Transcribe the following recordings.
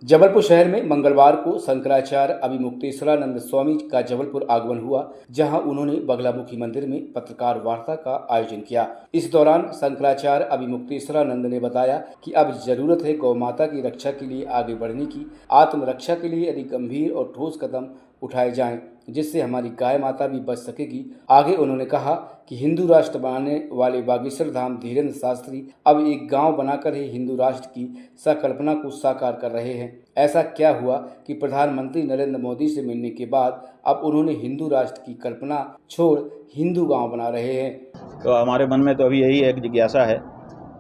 जबलपुर शहर में मंगलवार को शंकराचार्य अभिमुक्तेश्वरानंद स्वामी का जबलपुर आगमन हुआ, जहां उन्होंने बगलामुखी मंदिर में पत्रकार वार्ता का आयोजन किया। इस दौरान शंकराचार्य अभिमुक्तेश्वरानंद ने बताया कि अब जरूरत है गौ माता की रक्षा के लिए आगे बढ़ने की। आत्मरक्षा के लिए अधिक गंभीर और ठोस कदम उठाए जाएं, जिससे हमारी गाय माता भी बच सकेगी। आगे उन्होंने कहा कि हिंदू राष्ट्र बनाने वाले बागेश्वर धाम धीरेन्द्र शास्त्री अब एक गांव बनाकर ही हिंदू राष्ट्र की संकल्पना को साकार कर रहे हैं। ऐसा क्या हुआ कि प्रधानमंत्री नरेंद्र मोदी से मिलने के बाद अब उन्होंने हिंदू राष्ट्र की कल्पना छोड़ हिंदू गांव बना रहे हैं। तो हमारे मन में तो अभी यही एक जिज्ञासा है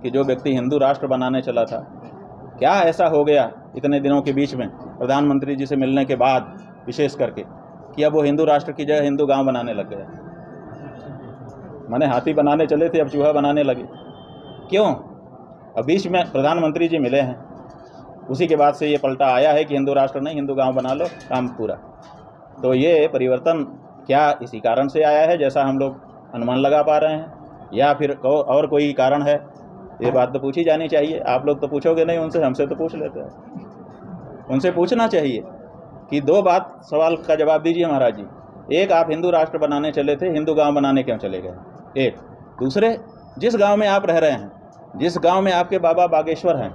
कि जो व्यक्ति हिंदू राष्ट्र बनाने चला था, क्या ऐसा हो गया इतने दिनों के बीच में प्रधानमंत्री जी से मिलने के बाद विशेष करके कि अब वो हिंदू राष्ट्र की जगह हिंदू गांव बनाने लग गया। माने हाथी बनाने चले थे, अब चूहा बनाने लगे। क्यों? अब बीच में प्रधानमंत्री जी मिले हैं, उसी के बाद से ये पलटा आया है कि हिंदू राष्ट्र नहीं, हिंदू गांव बना लो, काम पूरा। तो ये परिवर्तन क्या इसी कारण से आया है जैसा हम लोग अनुमान लगा पा रहे हैं, या फिर और कोई कारण है? ये बात तो पूछी जानी चाहिए। आप लोग तो पूछोगे नहीं उनसे, हमसे तो पूछ लेते हैं। उनसे पूछना चाहिए कि दो बात सवाल का जवाब दीजिए महाराज जी। एक, आप हिंदू राष्ट्र बनाने चले थे, हिंदू गांव बनाने क्यों चले गए? एक। दूसरे, जिस गांव में आप रह रहे हैं, जिस गांव में आपके बाबा बागेश्वर हैं,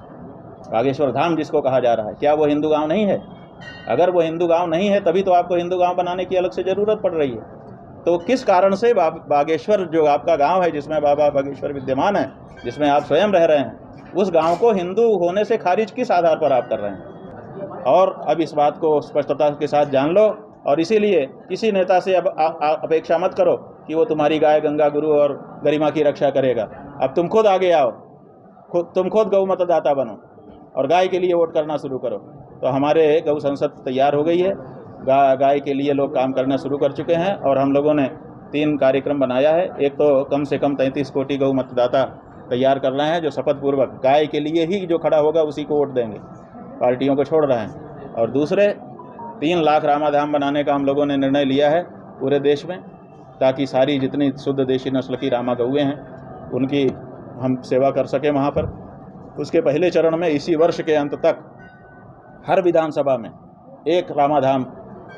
बागेश्वर धाम जिसको कहा जा रहा है, क्या वो हिंदू गांव नहीं है? अगर वो हिंदू गांव नहीं है तभी तो आपको हिंदू गांव बनाने की अलग से ज़रूरत पड़ रही है। तो किस कारण से बागेश्वर जो आपका गाँव है, जिसमें बाबा बागेश्वर विद्यमान है, जिसमें आप स्वयं रह रहे हैं, उस गाँव को हिंदू होने से खारिज किस आधार पर आप कर रहे हैं? और अब इस बात को स्पष्टता के साथ जान लो, और इसीलिए किसी नेता से अब अपेक्षा मत करो कि वो तुम्हारी गाय, गंगा, गुरु और गरिमा की रक्षा करेगा। अब तुम खुद आगे आओ, तुम खुद गौ मतदाता बनो और गाय के लिए वोट करना शुरू करो। तो हमारे गौ संसद तैयार हो गई है, गाय के लिए लोग काम करना शुरू कर चुके हैं, और हम लोगों ने 3 कार्यक्रम बनाया है। एक तो कम से कम 33 कोटि गौ मतदाता तैयार कर रहे हैं, जो शपथ पूर्वक गाय के लिए ही जो खड़ा होगा उसी को वोट देंगे, पार्टियों को छोड़ रहे हैं। और दूसरे, 3 लाख रामाधाम बनाने का हम लोगों ने निर्णय लिया है पूरे देश में, ताकि सारी जितनी शुद्ध देशी नस्ल की रामा गौएँ हैं उनकी हम सेवा कर सकें वहाँ पर। उसके पहले चरण में इसी वर्ष के अंत तक हर विधानसभा में 1 रामाधाम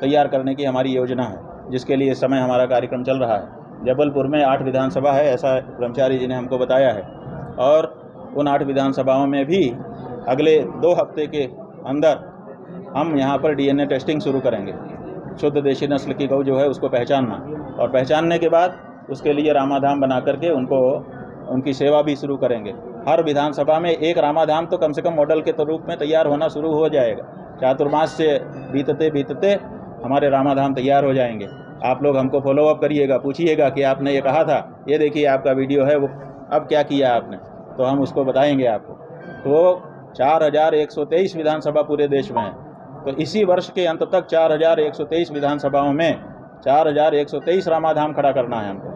तैयार करने की हमारी योजना है, जिसके लिए इस समय हमारा कार्यक्रम चल रहा है। जबलपुर में 8 विधानसभा है, ऐसा ब्रह्मचारी जी ने हमको बताया है, और उन 8 विधानसभाओं में भी अगले 2 हफ्ते के अंदर हम यहाँ पर DNA टेस्टिंग शुरू करेंगे। शुद्ध देशी नस्ल की गौ जो है उसको पहचानना, और पहचानने के बाद उसके लिए रामाधाम बना करके उनकी सेवा भी शुरू करेंगे। हर विधानसभा में 1 रामाधाम तो कम से कम मॉडल के रूप में तैयार होना शुरू हो जाएगा। चातुर्मास से बीतते हमारे रामाधाम तैयार हो जाएंगे। आप लोग हमको फॉलोअप करिएगा, पूछिएगा कि आपने ये कहा था, ये देखिए आपका वीडियो है, वो अब क्या किया आपने, तो हम उसको बताएंगे आपको। तो 4123 विधानसभा पूरे देश में है, तो इसी वर्ष के अंत तक 4123 विधानसभाओं में 4123 रामाधाम खड़ा करना है हमको।